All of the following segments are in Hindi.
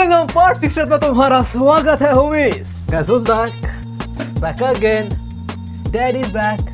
कदम पार्ट 6 में तुम्हारा स्वागत है होमिस। Guess who's back again. Daddy's back.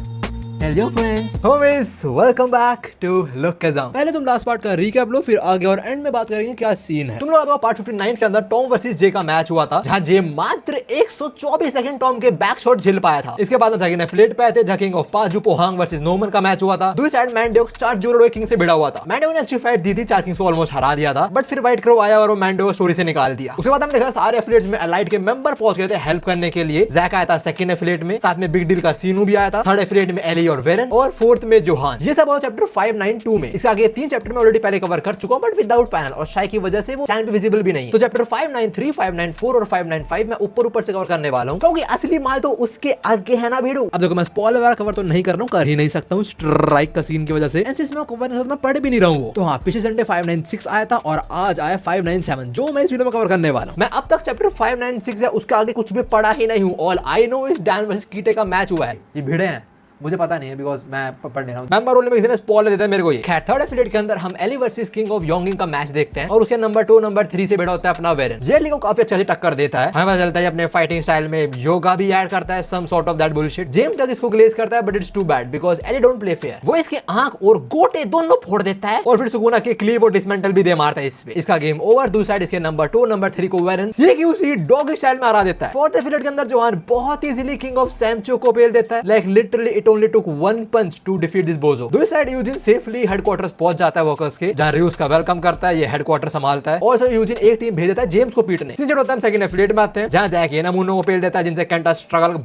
Tell your friends. होमिस, welcome back to Look Kazam. पहले तुम लास्ट पार्ट का रिकैप लो, फिर आगे और एंड में बात करेंगे क्या सीन है। तुम लोग तो पार्ट 59 के अंदर टॉम वर्सेस जे का मैच हुआ था, जहां जे मात्र 124 सेकंड टॉम के बैक शॉट झेल पाया था। इसके बाद जैकिंग ने फ्लेट पे आए थे, jacking of पाजू Pohang versus Noman का मैच हुआ था। दूसरी साइड मैंडेओ 4-0 किंग से भिड़ा हुआ था। मैंडेओ ने अच्छी फाइट दी थी, 4 किंग्स को ऑलमोस्ट हरा दिया था, बट फिर व्हाइट क्रो आया और वो मैंडेओ स्टोरी से निकाल दिया। उसके बाद हमने देखा सारे एफिलिएट्स में एलाइट के मेंबर पहुंच गए थे हेल्प करने के लिए। जैक आया था सेकंड एफिलिएट में, साथ में बिग डील का सीनू भी आया था, थर्ड एफिलिएट में एली और वेरन, और फोर्थ में जोहान। ये सब चैप्टर 592 में। इसके आगे 3 चैप्टर में ऑलरेडी पहले कवर कर चुका हूं, बट विदाउट पैनल और शाय की वजह से वो चैनल पे विजिबल भी नहीं है। तो चैप्टर 593, 594 और 595 मैं ऊपर से कवर करने वाला हूं, क्योंकि असली माल तो उसके आगे है ना भिड़ू। अब देखो मैं स्पॉइलर वगैरह कवर तो नहीं कर रहा हूं, कर ही नहीं सकता हूं स्ट्राइक का सीन की वजह से। इसमें कवर मैं पढ़ भी नहीं रहा हूं। तो हां, पिछले संडे 596 आया था और आज आया 597, जो मैं इस वीडियो में कवर करने वाला हूं। मैं अब तक चैप्टर 596 है उसके आगे कुछ भी पढ़ा ही नहीं हूं। All I know is Dan versus Kite का मैच हुआ है। ये भिड़े हैं, मुझे पता नहीं है बिकॉज मैं पढ़ नहीं रहा हूं। मेंबर रोल में किसी ने स्पॉइलर देता है मेरे को। ये खैर थर्ड एफिलिएट के अंदर हम एली वर्सेस किंग ऑफ योंगिंग का मैच देखते हैं और उसके नंबर 2 नंबर 3 से बैठा होता है अपना वेरन। जेली को काफी अच्छे से टक्कर देता है। हमें पता चलता है अपने फाइटिंग स्टाइल में योगा भी ऐड करता है, some sort of that bullshit. James तक इसको ग्लेज करता है, but it's too bad because Eli don't play fair. वो इसके आंख और गोटे दोनों फोड़ देता है और फिर सुकूना के क्लीव और डिसमेंटल भी दे मारता है। इसमें इसका गेम ओवर। दूसरी साइड इसके नंबर 2 नंबर 3 को वेरन सीक्यूसी डॉग स्टाइल में हरा देता है। फोर्थ एफिलिएट के अंदर जोहान बहुत इजीली किंग ऑफ सैमचो को पेल देता है। Like literally it only took 1 punch to defeat this bozo. दूसरी साइड यूजिन सेफली हेडक्वार्टर्स पहुंच जाता है वर्कर्स के, जहां रियूस का वेलकम करता है, ये हेडक्वार्टर संभालता है। और यूजिन एक टीम भेज देता है जेम्स को पीटने। सीजन होता है सेकंड एफिलिएट में आते हैं, जहां जैक येनामुनो को पेल देता है, जिनसे केंटा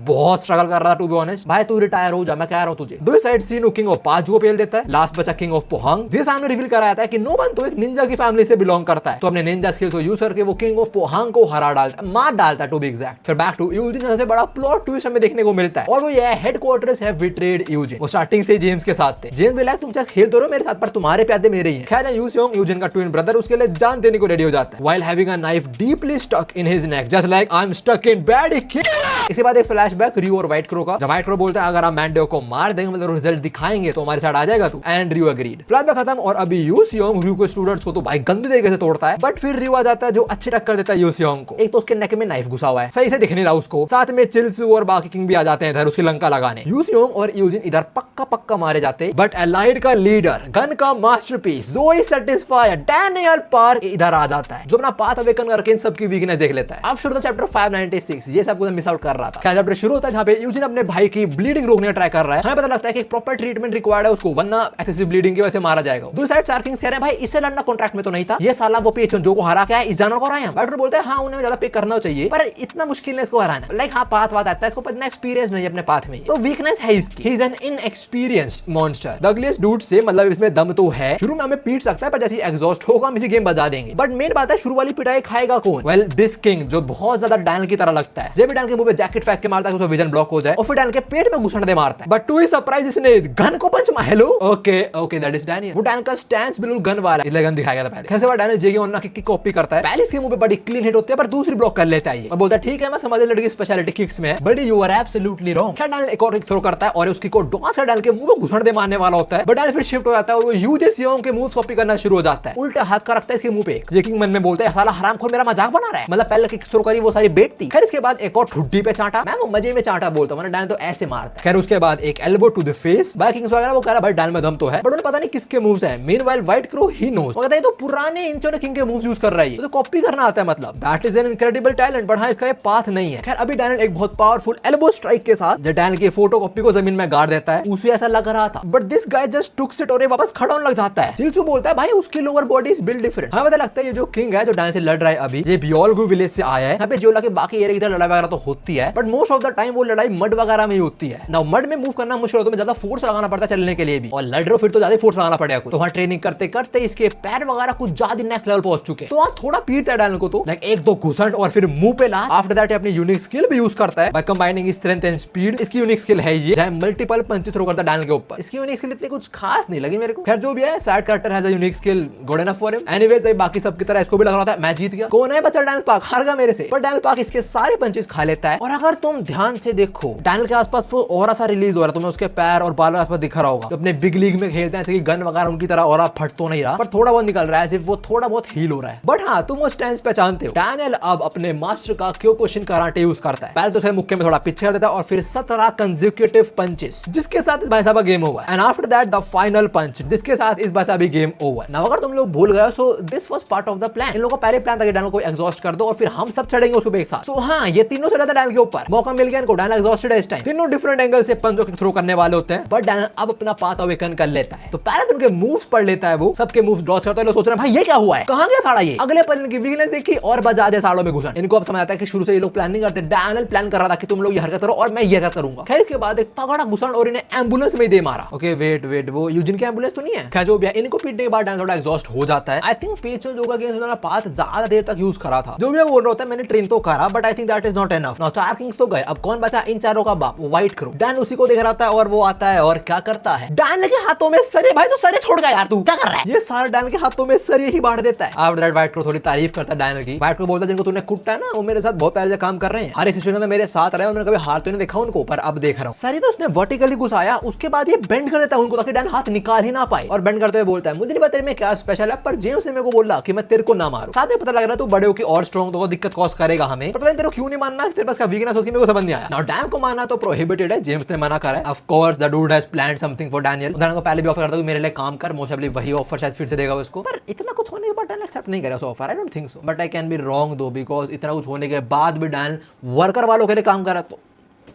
बहुत स्ट्रगल कर रहा था टू बी ऑनेस्ट। भाई तू रिटायर हो जा, मैं कह रहा हूं तुझे। दूसरी साइड सीनू किंग ऑफ पाजू को पेल देता है। लास्ट बचा किंग ऑफ पोहांग, जिस सामने रिवील कराया था कि नोमन तो एक निंजा की फैमिली से बिलोंग करता है, तो अपने निंजा स्किल्स को यूज करके वो किंग ऑफ पोहांग को हरा डालता है, मार डालता है टू बी एग्जैक्ट। फिर बैक टू यूजिन, सबसे बड़ा प्लॉट ट्विस्ट हमें देखने को मिलता है और वो ये है हेडक्वार्टर्स हैव बिट्रेड यूजिन। वो स्टार्टिंग से जेम्स के साथ थे। जेम्स भी लाइक तुम चेस खेल तो रहो मेरे साथ, पर तुम्हारे प्यादे मेरे ही हैं। खैर यूसियोंग यूजिन का ट्विन ब्रदर उसके लिए जान देने को रेडी हो जाता है, while having a knife deeply stuck in his neck just like I am stuck in bad kill. इसके बाद एक फ्लैशबैक रियो और व्हाइट क्रो का, जब व्हाइट क्रो बोलता है अगर हम मैंडेओ को मार देंगे मतलब रिजल्ट दिखाएंगे तो हमारे साथ आ जाएगा तू, एंड रियो एग्रीड। फ्लैशबैक खत्म और अभी यूसियोंग रियो के स्टूडेंट्स को तो भाई गंदे तरीके से तोड़ता है, बट फिर रियो आ जाता है जो अच्छी टक्कर देता है यूसियोंग को। एक तो उसके नेक में नाइफ घुसा हुआ है, सही से दिख नहीं रहा उसको, साथ में चिल्सू और बाकी किंग भी आ जाते हैं इधर उसकी लंका लगाने। यूसियोंग और यूजिन इधर पक्का मारे जाते, बट एलाइड का लीडर गन का मास्टरपीस जोई सैटिस्फायर डैनियल पार्क इधर आ जाता है, जो अपना पाथ अवेकन करके इन सबकी वीकनेस देख लेता है। अब शुरू होता है चैप्टर 596। ये सब कुछ मिस आउट कर रहा था। क्या चैप्टर शुरू होता है जहां पे यूजिन अपने भाई की ब्लीडिंग रोकने का ट्राई कर रहा है। हमें पता लगता है कि एक प्रॉपर ट्रीटमेंट रिक्वायर्ड है उसको, वरना एक्सेसिव ब्लीडिंग की वजह से मारा जाएगा। दूसरी साइड चार किंग्स कह रहे हैं भाई इससे लड़ना कॉन्ट्रैक्ट में तो नहीं था, ये साला वो पेचन जो को हरा के आया इस जानवर को हराया। डॉक्टर बोलते हैं हां उन्हें ज्यादा पे करना चाहिए, पर इतना मुश्किल है इसको हराना। लाइक हां पाथ आता है, इसको इतना एक्सपीरियंस नहीं है अपने पाथ में, तो वीकनेस है इसकी। He is an inexperienced monster. The ugliest dude से मतलब इसमें दम तो है, शुरू में हमें पीट सकता है पर जैसे एग्जॉस्ट होगा हम इसी गेम बजा देंगे। बट मेन बात है शुरू वाली पिटाई खाएगा कौन? वेल दिस किंग जो बहुत ज्यादा डैनियल की तरह लगता है। जब भी डैनियल के मुंह पे जैकेट फेंक के मारता है उसका विजन ब्लॉक हो जाए और फिर डैनियल के पेट में घुसड़ दे मारता है। बट टू हिज सरप्राइज इसने गन को पंच मारा। Hello okay that is Daniel. वो डैनियल का स्टैंस बिल्कुल गन वाला, इसलिए गन दिखाया गया था पहले। खैर से बाद डैनियल जेगे ओन्ना किक की कॉपी करता है। पहले इसके मुंह पे बड़ी क्लीन हिट होती है पर दूसरी ब्लॉक कर लेता है ये और बोलता है ठीक है मैं समझ लड़की स्पेशलिटी किक्स में है, but you are absolutely wrong. खैर डैनियल एक और किक थ्रो करता है और उसकी को डॉस से डैनियल के मुंह में घुसड़ दे मारने वाला होता है, बट डैनियल फिर शिफ्ट हो जाता है और वो यूजियोंग के मूव्स कॉपी करना शुरू हो जाता है। उल्टा हाथ का रखता है इसके मुंह पे। ये किंग मन में बोलता है साला हरामखोर मेरा मजाक बना रहा है, मतलब पहले किक थ्रो करी वो सारी बेट थी। खैर इसके बाद एक और ठुड्डी पे चाटा, मैं वो मजे में चाटा बोलता हूं, डैनियल तो ऐसे मारता है। खैर उसके बाद एक elbow to the face by kings वगैरह, वो कह रहा भाई डैनियल में दम तो है, बट उन्हें पता नहीं किसके मूव्स है। Meanwhile white crow he knows, वो कहता है तो पुराने इंचो ने किंग के मूव्स यूज कर रहा है, तो कॉपी करना आता है, मतलब that is an incredible talent, but हां इसका ये पाथ नहीं है। खैर अभी डैनियल एक बहुत पावरफुल एल्बो स्ट्राइक के साथ जब डैनियल की फोटो कॉपी को जमीन में गाड़ देता है, उसे ऐसा लग रहा था, but this guy just took it और वापस खड़ा होने लग जाता है। चिल्सू बोलता है भाई उसकी lower body is build different. हमें पता लगता है ये जो किंग है जो डैनियल से लड़ रहा है अभी, ये बियोलगु विलेज से आया है। यहाँ पे जियोला के बाकी एरिया की तरह लड़ाई वगैरह तो होती है, but most of the time वो लड़ाई मड वगैरह में ही होती है। नाउ मड में मूव करना मुश्किल होता है, ज्यादा फोर्स लगाना पड़ता है चलने के लिए भी, और लड़ रहे हो फिर तो ज्यादा फोर्स लगाना पड़ेगा। तो वहां ट्रेनिंग करते करते इसके पैर वगैरह कुछ ज्यादा नेक्स्ट लेवल पहुंच चुके हैं, तो वहां थोड़ा पीटता है डैनियल को, तो लाइक एक दो घुसंड और फिर मुंह पे ला। आफ्टर दैट अपनी यूनिक स्किल भी यूज करता है by combining strength and speed. इसकी यूनिक स्किल है ये, चाहे मल्टीपल पंच थ्रो करता है डैनियल के ऊपर। इसकी यूनिक स्किल इतनी कुछ खास नहीं लगी मेरे को। खैर जो भी है, side character has a unique skill, good enough for him. Anyways बाकी सब की तरह इसको भी लग रहा था मैं जीत गया, कौन है बच्चा डैनियल पार्क, हार गया मेरे से। पर डैनियल पार्क इसके सारे पंचेस खा लेता है। और अगर तुम ध्यान से देखो डैनियल के आसपास तो ऑरा सा रिलीज हो रहा है, तुम्हें उसके पैर और बालों के आसपास दिख रहा होगा। तो अपने बिग लीग में खेलते हैं, जैसे कि गन वगैरह उनकी तरह ऑरा फट तो नहीं रहा, पर थोड़ा बहुत निकल रहा है, सिर्फ वो थोड़ा बहुत हील हो रहा है। बट हाँ, तुम वो स्टैंस पहचानते हो। डैनियल अब अपने मास्टर का क्योकुशिन कराटे यूज करता है। पहले तो उसे मुक्के में थोड़ा पीछे कर देता है और फिर 17 कंसेक्यूटिव पंचेस, जिसके साथ इस भाई साहब का game over. And after that the final punch, जिसके साथ इस भाई साहब भी गेम ओवर। नाउ अगर तुम लोग भूल गए so this was part of the plan. इन लोगों का पहले प्लान था कि डैनियल को एग्जॉस्ट कर दो और फिर हम सब चढ़ेंगे उसको एक साथ। सो हाँ, ये तीनों चढ़ा था डैनियल के ऊपर, मौका मिल गया इनको। डैनियल एग्जॉस्टेड है इस टाइम, तीनों डिफरेंट एंगल से पंचों के थ्रो करने वाले होते हैं। बट डैनियल अब अपना पाथ अवेकन कर लेता है। तो पहले तो उनके मूव्स पढ़ लेता है, वो सबके मूव्स डॉच करता है। लोग सोच रहे हैं भाई ये क्या हुआ है, कहां गया साड़ा ये। अगले पल इनकी वीकनेस देखी और बजा दे साड़ों में घुसन। इनको अब समझ आता है कि शुरू से ये लोग प्लान नहीं करते, डैनियल प्लान कर रहा था कि तुम लोग ये हरकत करो और मैं ये हरकत करूंगा। खैर इसके बाद एक तगड़ा घुसन और इन्हें एम्बुलेंस में दे मारा। ओके वेट वो यूजिन की एम्बुलेंस तो नहीं है। खैर जो भी है, इनको पीटने के बाद डैनियल थोड़ा एग्जॉस्ट हो जाता है। आई थिंक पीछे जो का पाथ ज्यादा देर तक यूज करा था। जो भी बोल रहा होता है मैंने ट्रेन तो करा, but I think that is not enough. Now 4 Kings तो गए, अब कौन बचा इन चारों का बाप, व्हाइट क्रो। डैन उसी को देख रहा था और वो आता है और क्या करता है, डैन के हाथों में सरे। भाई तो सरे छोड़ गया यार, तू क्या कर रहा है। ये सारा डैन के हाथों में सरे ही बांट देता है। आफ्टर दैट व्हाइट क्रो थोड़ी तारीफ करता है डैन की। व्हाइट क्रो बोलता है जिनको तूने कुटा है ना, वो मेरे साथ बहुत पहले से काम कर रहे हैं, हर एक सिचुएशन में मेरे साथ रहे, मैंने कभी हार तो नहीं देखा उनको, पर अब देख रहा हूं। सरे तो उसने वर्टिकली घुसाया, उसके बाद ये बेंड कर देता है उनको ताकि डैन हाथ निकाल ही ना पाए। और बेंड करते हुए बोलता है मुझे नहीं पता में क्या स्पेशल है, पर जेम्स ने मेरे को बोला कि मैं तेरे को ना मारूं। साथ में पता लग रहा है तू बड़े हो कि और स्ट्रांग, तो दिक्कत कॉज करेगा हमें। पता नहीं तेरे को क्यों नहीं मानना, तेरे पास का वीकनेस उसकी मेरे को समझ नहीं आया। नाउ डैन को मानना तो प्रोहिबिटेड है, जेम्स ने मना करा है। Of course the dude has planned something for Daniel. Dan को पहले भी ऑफर करता है मेरे लिए काम कर, मोस्ट प्रोबब्ली वही ऑफर शायद फिर से देगा उसको, पर इतना कुछ होने के बाद डैन एक्सेप्ट नहीं करेगा उस offer. I don't think so, but I can be wrong दो, बिकॉज इतना कुछ होने के बाद भी डैन वर्कर वालों के लिए काम कर रहा तो।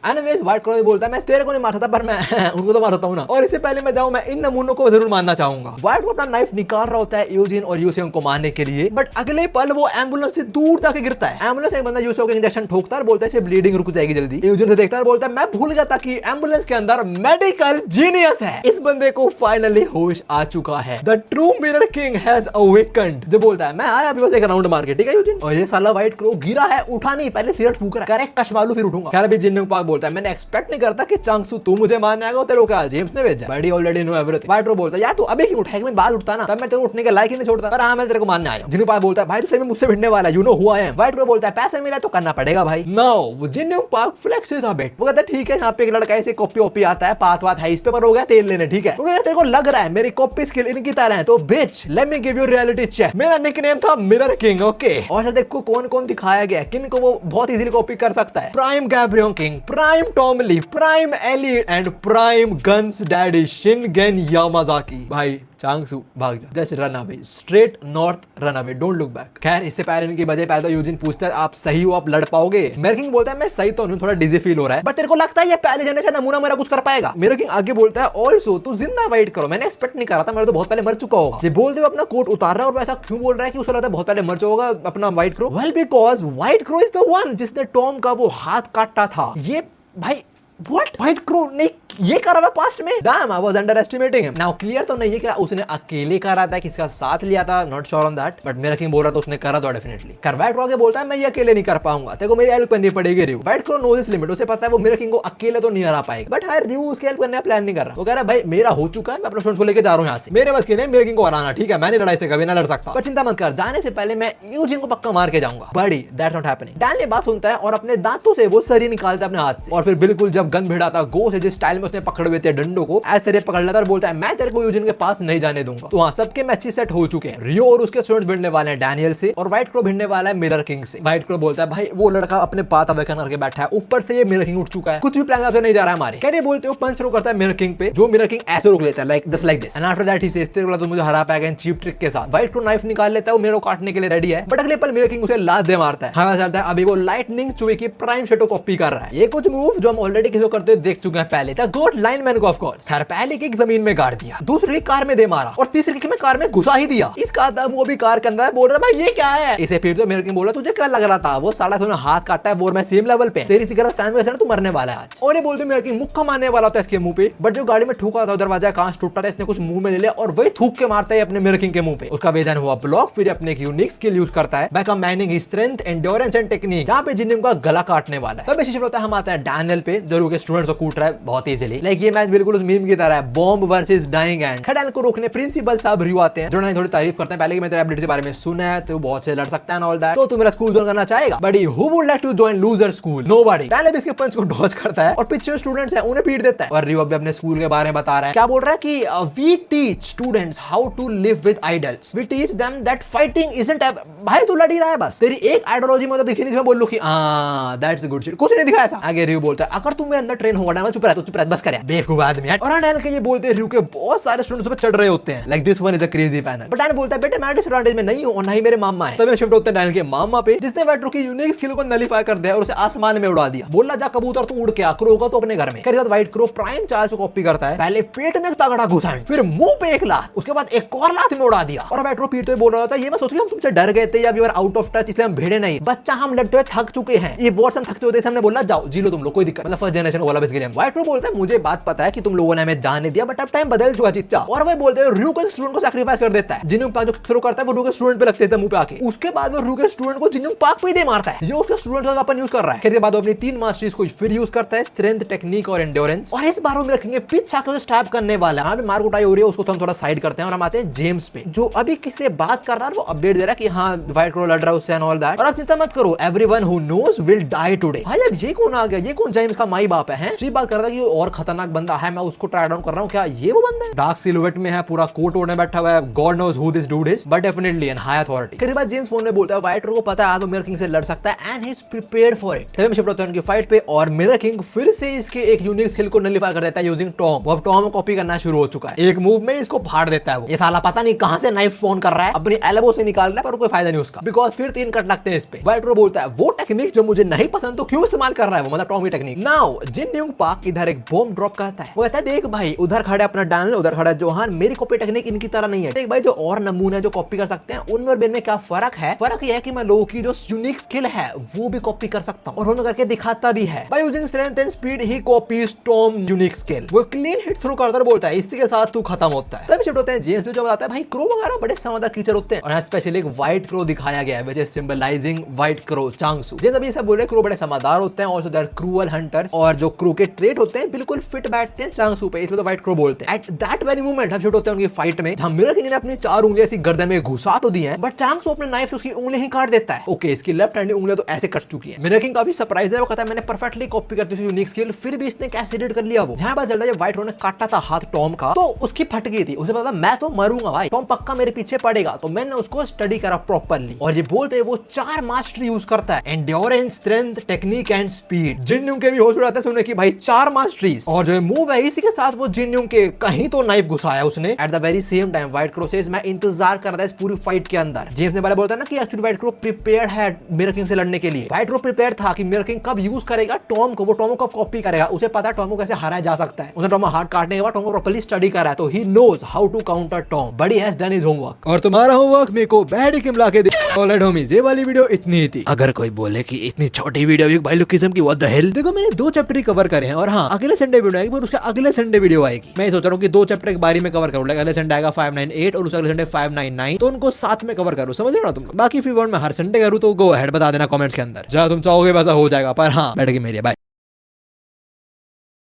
एनीवेज व्हाइट क्रो बोलता है मैं तेरे को नहीं मार सकता, पर मैं उनको तो मार सकता हूं ना। और इससे पहले मैं जाऊं, मैं इन नमूनों को जरूर मानना चाहूंगा। व्हाइट को अपना नाइफ निकाल रहा होता है यूजिन और यूसियोंग को मारने के लिए, बट अगले पल वो एम्बुलेंस से दूर जाके गिरता है। एम्बुलेंस एक बंदा यूसियोंग को इंजेक्शन ठोकता है, बोलता है ब्लीडिंग रुक जाएगी जल्दी। यूजिन से देखता है, बोलता है मैं भूल गया था कि एम्बुलेंस के अंदर मेडिकल जीनियस है। इस बंदे को फाइनली होश आ चुका है। The true mirror king has awakened. जो बोलता है मैं आया अभी बस एक राउंड मार के, ठीक है यूजिन। और ये साला व्हाइट क्रो गिरा है, उठा नहीं, पहले सिगरेट फूक रहा है, करेक्ट कश मालू फिर उठूंगा। खैर अभी जिन पाक बोलता है मैंने एक्सपेक्ट नहीं करता कि चांगसू तू मुझे मारने आएगा, तेरे को क्या जेम्स ने भेजा, बड़ी already know everything. White crow बोलता है यार तू अभी क्यों उठा, मैं बाल उठता ना तब मैं तेरे को उठने के लायक ही नहीं छोड़ता, पर हां मैं तेरे को मारने आया। जिन पाक बोलता है भाई तू सही में मुझसे भिड़ने वाला है, you know who I am. White crow बोलता है पैसे मिला तो करना पड़ेगा भाई। नो जिन पाक फ्लेक्सेस अ बिट, वो कहता है ठीक है यहाँ पे एक लड़का ऐसे कॉपी ओपी आता है, पाथ वाथ है इस पे, पर हो गया तेल लेने, ठीक है। तो अगर तेरे को लग रहा है मेरी कॉपी स्किल इनकी तरह है तो bitch let me give you reality check. मेरा निकनेम था मिरर किंग, ओके। और देखो कौन कौन दिखाया गया, किन को वो बहुत इजीली कॉपी कर सकता है। Prime Gabriel King, prime Tom Lee, prime elite and prime guns daddy Shingen Yamazaki. भाई चांगसू भाग जा, just run away, straight north run away, don't look back. खैर इससे पहले इनकी वजह पहले तो यूजिन पूछता है आप सही हो, आप लड़ पाओगे। मिरर किंग बोलता है मैं सही तो नहीं, थोड़ा डिजी फील हो रहा है, बट तेरे को लगता है ये पहले जनरेशन नमूना मेरा कुछ कर पाएगा। मिरर किंग आगे बोलता है ऑल्सो तू जिंदा वेट करो, मैंने एक्सपेक्ट नहीं करा था, मेरा तो बहुत पहले मर चुका होगा। ये बोलते हुए अपना कोट उतार रहा है और वैसा क्यों बोल रहा है कि उसे लगता है बहुत पहले मर चुका होगा अपना white crow. Well because white crow is the one जिसने टॉम का वो हाथ काटा था। ये भाई What? व्हाइट क्रो ने ये करा था पास्ट में? Damn, I was underestimating him. Now clear तो नहीं है कि उसने अकेले करा था, किसका साथ लिया था, not sure on that. But मेरा किंग बोल रहा था उसने करा तो डेफिनेटली। व्हाइट क्रो आगे बोलता है मैं ये अकेले नहीं कर पाऊंगा, तेरे को मेरी हेल्प करनी पड़ेगी रिव्यू। व्हाइट क्रो नोज इस लिमिट, उसे पता है वो मेरा किंग को अकेले तो नहीं हरा पाएगा, बट हां रिव्यू उसके हेल्प करने का प्लान नहीं कर रहा। वो कह रहा है भाई मेरा हो चुका है, मैं अपने स्टूडेंट्स को लेकर जा रहा हूं यहां से, मेरे बस की नहीं मेरे किंग को हराना, ठीक है। मैंने लड़ाई से कभी ना लड़ सकता, पर चिंता मत कर, जाने से पहले मैं यूजिन को पक्का मार के जाऊंगा। बड़ी दैट्स नॉट हैपनिंग। डैन ने बात सुनता है और अपने दांतों से वो सरी निकालता है अपने हाथ से, और फिर बिल्कुल जब गन भिड़ाता गो से जिस स्टाइल में उसने पकड़े हुए थे डंडों को, ऐसे पकड़ लेता और बोलता है मैं तेरे को यूजिन के पास नहीं जाने दूंगा। तो हाँ सबके मैचेस सेट हो चुके हैं, रियो और उसके स्टूडेंट्स भिड़ने वाले हैं डैनियल से, और व्हाइट क्रो भिड़ने वाला है मिरर किंग से। व्हाइट क्रो बोलता है भाई वो लड़का अपने पाथ अवेकन करके बैठा है, ऊपर से ये मिरर किंग उठ चुका है, कुछ भी प्लान आपसे नहीं जा रहा है हमारे। क्या बोलते हो पंच थ्रो करता है मिरर किंग पे, जो मिरर किंग ऐसे रोक लेता है like just like this, and after that he says तेरे को तो मुझे हरा पाएगा इन चीप ट्रिक के साथ। व्हाइट क्रो नाइफ निकाल लेता है, वो मिरर को काटने के लिए रेडी है, बट अगले पल मिरर किंग उसे लात दे मारता है। हमें चलता है अभी वो लाइटनिंग चुई की प्राइम शेडो कॉपी कर रहा है। ये कुछ मूव जो हम ऑलरेडी किसी को करते हुए देख चुके हैं पहले, द गॉड लाइनमैन को ऑफ कोर्स। खैर पहले किक जमीन में गाड़ दिया, दूसरी कार में दे मारा, और तीसरी किक में कार में घुसा ही दिया। इसका दम वो भी कार के अंदर बोल रहा भाई ये क्या है। इसे फिर तो मिरर किंग बोला तुझे क्या लग रहा था, वो साला तूने हाथ काटा है, बोल मैं सेम लेवल पे, तेरी सिगरेट फैन में तू मरने वाला है आज। और ये बोलते मिरर किंग मुक्का मारने वाला था इसके मुंह पे, बट जो गाड़ी में ठुका था दरवाजा कांच टूटा था, इसने कुछ मुंह में ले लिया और वही थूक के मारता है अपने मिरर किंग के मुंह पे। उसका बेजान हुआ ब्लॉक, फिर अपने एक यूनिक स्किल यूज करता है by combining his strength, endurance and technique, जहां पे जिन्ने का गला काटने वाला है। तब शिफ्ट होता है हम आते हैं डैनियल पे, जो रू के स्टूडेंट्स को कूट रहा है बहुत इजीली। लाइक ये मैच बिल्कुल उस मीम की तरह है, बॉम्ब वर्सेस डाइंग एंड। खड़ान को रोकने प्रिंसिपल साहब रू आते हैं, जो थोड़ी तारीफ करते हैं पहले कि मैं तेरे एबिलिटी के बारे में सुना है, तो बहुत से लड़ सकता है ऑल दैट, तो तू मेरा स्कूल ज्वाइन करना चाहेगा? But who would like to join loser school? Nobody. डायन इसके पंच को डॉज करता है और पीछे स्टूडेंट्स हैं उन्हें पीट देता है। और रू अपने स्कूल के बारे में बता रहा है, क्या बोल रहा है कि we teach students how to live with idols, we teach them that fighting isn't. भाई तू लड़ ही रहा है बस, तेरी एक आइडियोलॉजी में तो दिखी नहीं मैं बोल लूं कि हां दैट्स गुड शिट, कुछ नहीं दिखाया ऐसा। आगे रू बोलता है, अगर तू मेरे अंदर ट्रेन होगा ना, चुप रह, तो चुप रह, बस कर यार बेवकूफ आदमी है। और डायन के ये बोलते हैं रू के बहुत सारे स्टूडेंट्स पे चढ़ रहे होते हैं, like this one is a crazy panel. But डायन बोलता है, बेटे मैं डिसएडवांटेज में नहीं हूं और ना ही मेरे मामा है। तब शिफ्ट होते हैं डायन के मामा पे, जिसने वाइट की यूनिक स्किल को नलीफाई कर दिया और उसे आसमान में उड़ा दिया। बोला जा कबूतर तू उड़ के आ, क्रो का तो अपने घर में। करी बात वाइट क्रो प्राइम 4 से कॉपी करता है, पहले पेट में तगड़ा घुसा, फिर मुंह पे एक लात, उसके बाद एक और लात में उड़ा दिया। और वाइट क्रो पीटते हुए बोल रहा था, ये मैं सोच के हम तुमसे डर गए थे या we are out of touch, इसलिए हम भिड़े नहीं। बच्चा हम लड़ते हुए थक चुके हैं, ये वॉर से हम थक चुके थे, हमने बोला जाओ जी लो तुम लोग, कोई दिक्कत, मतलब फर्स्ट जनरेशन वाला बेस गेम। वाइट क्रो बोलता है, मुझे बात पता है कि तुम लोगों ने हमें जाने दिया, बट अब टाइम बदल चुका चिच्चा। और वो बोलते हैं रू को स्टूडेंट को सैक्रिफाइस कर देता है, जिन्हों पाक जो थ्रो करता है वो रू के स्टूडेंट पे लगते थे मुंह पे आके। उसके बाद वो रू के स्टूडेंट को जिन्हों पाक पे दे मारता है, जो उसके स्टूडेंट का वेपन यूज कर रहा है। फिर बाद वो अपनी 3 मास्टरीज को फिर यूज करता है, स्ट्रेंथ, टेक्निक और एंड्योरेंस। और इस बार हम रखेंगे पीछा को स्टैब करने वाला है, मार कुटाई हो रही है, उसको तो हम थोड़ा साइड करते हैं और हम आते हैं जेम्स पे, जो अभी किससे बात कर रहा है, वो अपडेट दे रहा है कि हाँ वाइट क्रो लड़ रहा है उससे एंड ऑल दैट। और आप चिंता मत करो, everyone who knows will die today. भाई अब ये कौन आ गया, ये कौन जेम्स का माई बाप है? श्री बात कर रहा है कि और खतरनाक बंदा है, मैं उसको ट्राई डाउन कर रहा हूं, क्या ये वो बंदा है? डार्क सिलुएट में है, पूरा कोट ओढ़ने बैठा हुआ है, God knows who this dude is, but definitely an high authority. फिर बाद जेम्स फोन में बोलता है वाइट क्रो को पता है तो मिरर किंग से लड़ सकता है and he is prepared for it. तभी शिफ्ट होता है उनकी फाइट पे और मिरर किंग फिर से इसके एक यूनिक स्किल को नलिफाई कर देता है यूजिंग टॉम। वो अब टॉम को कॉपी करना शुरू हो चुका है, एक मूव में इसको फाड़ देता है। वो ये साला पता नहीं कहां से नाइफ फोन कर रहा है, अपनी एल्बो से निकाल रहा है, पर कोई फायदा नहीं उसका, बिकॉज फिर 3 कट लगते हैं इस पे। वाइट क्रो बोलता है, वो टेक्निक जो मुझे नहीं पसंद तो क्यों इस्तेमाल कर रहा है वो, मतलब टॉम की टेक्निक। नाउ जिन यूंग पाक इधर एक बॉम्ब ड्रॉप करता है, वो कहता है देख भाई उधर खड़ा अपना डान, उधर खड़ा जोहान, मेरी कॉपी टेक्निक इनकी तरह नहीं है। देख भाई जो और नमूने जो कॉपी कर सकते हैं उनमें और में क्या फर्क है? फर्क यह है कि मैं लोगों की जो यूनिक स्किल है वो भी कॉपी कर सकता हूं और उन्होंने करके दिखाता भी है। By using strength and speed he copies Tom unique skill. वो क्लीन हिट थ्रो करता बोलता है इसी के साथ तू खत्म होता है। तब शिफ्ट होते हैं जेम्स जो बताता है भाई क्रो वगैरह बड़े समझदार क्रीचर होते हैं और यहां स्पेशली एक व्हाइट क्रो दिखाया गया है which is symbolizing white crow चांगसू। जेम्स अभी सब बोल रहे क्रो बड़े समझदार होते हैं, also they are cruel hunters, और जो क्रो के ट्रेट होते हैं बिल्कुल फिट बैठते हैं चांगसू पे, इसलिए तो व्हाइट क्रो बोलते हैं। एट दैट वेरी मोमेंट हम शिफ्ट होते हैं उनकी फाइट में, जहां मिरर किंग ने अपनी 4 उंगलियां ऐसी गर्दन में घुसा तो दी हैं, बट चांगसू अपने नाइफ से उसकी उंगली ही काट देता है। ओके इसकी लेफ्ट हैंड उंगलियां तो ऐसे कट चुकी है। मिरर किंग काफी सरप्राइज है, वो कहता है मैंने परफेक्टली कॉपी करती थी यूनिक स्किल, फिर भी इसने कैसे एडिट कर लिया वो। जहां बात चल रहा है व्हाइट क्रो ने काटा था हाथ टॉम का तो उसकी फट गई थी, उसे पता मैं तो मरूंगा भाई, टॉम पक्का मेरे पीछे पड़ेगा, तो मैंने उसको स्टडी करा प्रॉपर्ली। और ये बोलते हैं वो 4 मास्टरी यूज करता है, endurance, strength, technique and speed. जिन के भी होश उड़ाते हैं सुनने की भाई 4 मास्टरीज, और जो मूव है इसी के साथ वो जिन के कहीं तो नाइफ घुसाया उसने। At the very same time white crow says मैं इंतजार कर रहा है इस पूरी फाइट के अंदर। जेम्स ने पहले बोलता है ना कि एक्चुअली व्हाइट क्रो प्रिपेयर्ड है मिरर किंग से लड़ने के लिए। व्हाइट क्रो प्रिपेयर्ड था कि मिरर किंग कब यूज करेगा टॉम को, वो टॉम को कॉपी करेगा, उसे पता है टॉम को कैसे हराया जा सकता है। उसने टॉम को हाथ काटने के बाद टॉम को प्रॉपर्ली स्टडी करा है, तो he knows how to counter Tom, but he has done his homework. और तुम्हारा होमवर्क मेरे को बैड किम लाके दे। ऑलराइट होमीज ये वाली वीडियो इतनी ही थी। अगर कोई बोले कि इतनी छोटी वीडियो भी भाई लुकिज्म की व्हाट द हेल, देखो मैंने 2 चैप्टर ही कवर करे हैं और हां अगले संडे वीडियो आएगी, पर उसके अगले संडे वीडियो आएगी। मैं सोच रहा हूं कि 2 चैप्टर के बारे में कवर करूं, अगले संडे आएगा 598 और उस अगले संडे 599, तो उनको साथ में कवर करूं, समझ रहे हो ना तुम। बाकी फिर मैं हर संडे करूं तो गो अहेड बता देना कमेंट्स के अंदर, जहां तुम चाहोगे वैसा हो जाएगा, पर हां बैठ के मेरी बाय।